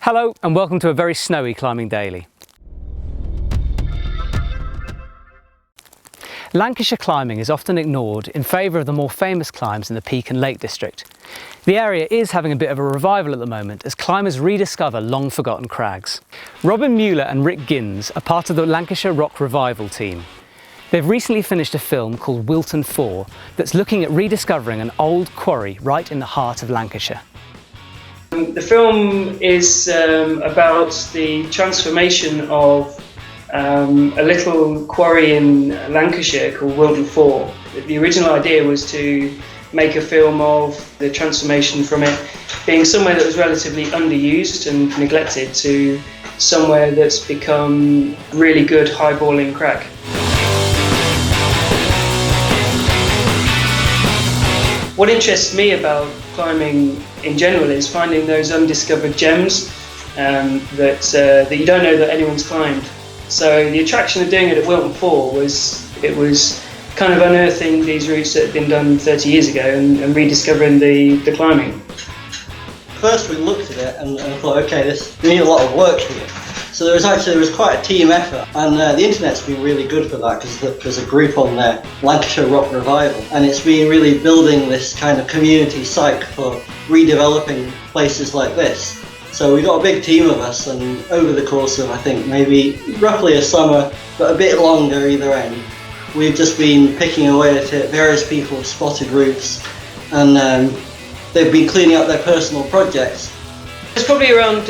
Hello and welcome to a very snowy climbing daily. Lancashire climbing is often ignored in favour of the more famous climbs in the Peak and Lake District. The area is having a bit of a revival at the moment as climbers rediscover long forgotten crags. Robin Mueller and Ginns are part of the Lancashire Rock Revival team. They've recently finished a film called Wilton 4 that's looking at rediscovering an old quarry right in the heart of Lancashire. The film is about the transformation of a little quarry in Lancashire called Wilton 4. The original idea was to make a film of the transformation from it being somewhere that was relatively underused and neglected to somewhere that's become really good highballing crag. What interests me about climbing in general is finding those undiscovered gems that you don't know that anyone's climbed. So the attraction of doing it at Wilton 4 was kind of unearthing these routes that had been done 30 years ago and rediscovering the climbing. First we looked at it and thought, okay, we need a lot of work here. So there was quite a team effort, and the internet's been really good for that because there's a group on there, Lancashire Rock Revival, and it's been really building this kind of community site for redeveloping places like this. So we got a big team of us, and over the course of I think maybe roughly a summer, but a bit longer either end, we've just been picking away at it. Various people have spotted routes, and they've been cleaning up their personal projects. There's probably around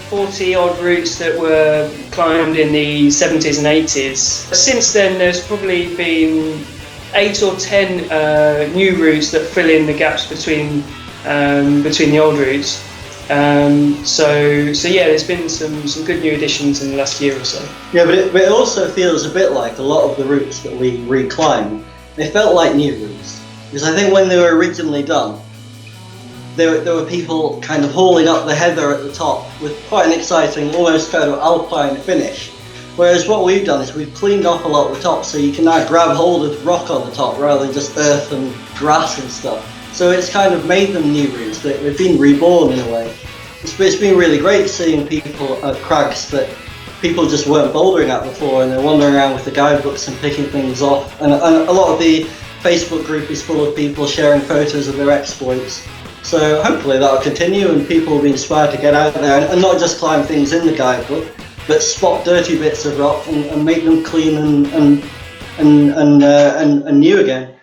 40 odd routes that were climbed in the 70s and 80s. Since then there's probably been 8 or 10 new routes that fill in the gaps between the old routes. So yeah, there's been some good new additions in the last year or so. Yeah, but it also feels a bit like a lot of the routes that we reclimbed, they felt like new routes. Because I think when they were originally done, there were people kind of hauling up the heather at the top with quite an exciting, almost kind of alpine finish. Whereas what we've done is we've cleaned off a lot of the top so you can now grab hold of rock on the top rather than just earth and grass and stuff. So it's kind of made them new routes, they've been reborn in a way. It's been really great seeing people at crags that people just weren't bouldering at before, and they're wandering around with the guidebooks and picking things off. And a lot of the Facebook group is full of people sharing photos of their exploits. So hopefully that'll continue and people will be inspired to get out there and not just climb things in the guidebook, but spot dirty bits of rock and make them clean and new again.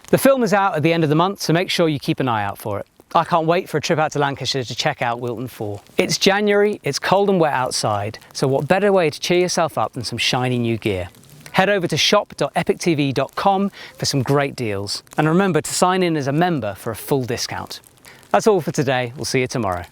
The film is out at the end of the month, so make sure you keep an eye out for it. I can't wait for a trip out to Lancashire to check out Wilton 4. It's January, it's cold and wet outside, so what better way to cheer yourself up than some shiny new gear? Head over to shop.epictv.com for some great deals. And remember to sign in as a member for a full discount. That's all for today. We'll see you tomorrow.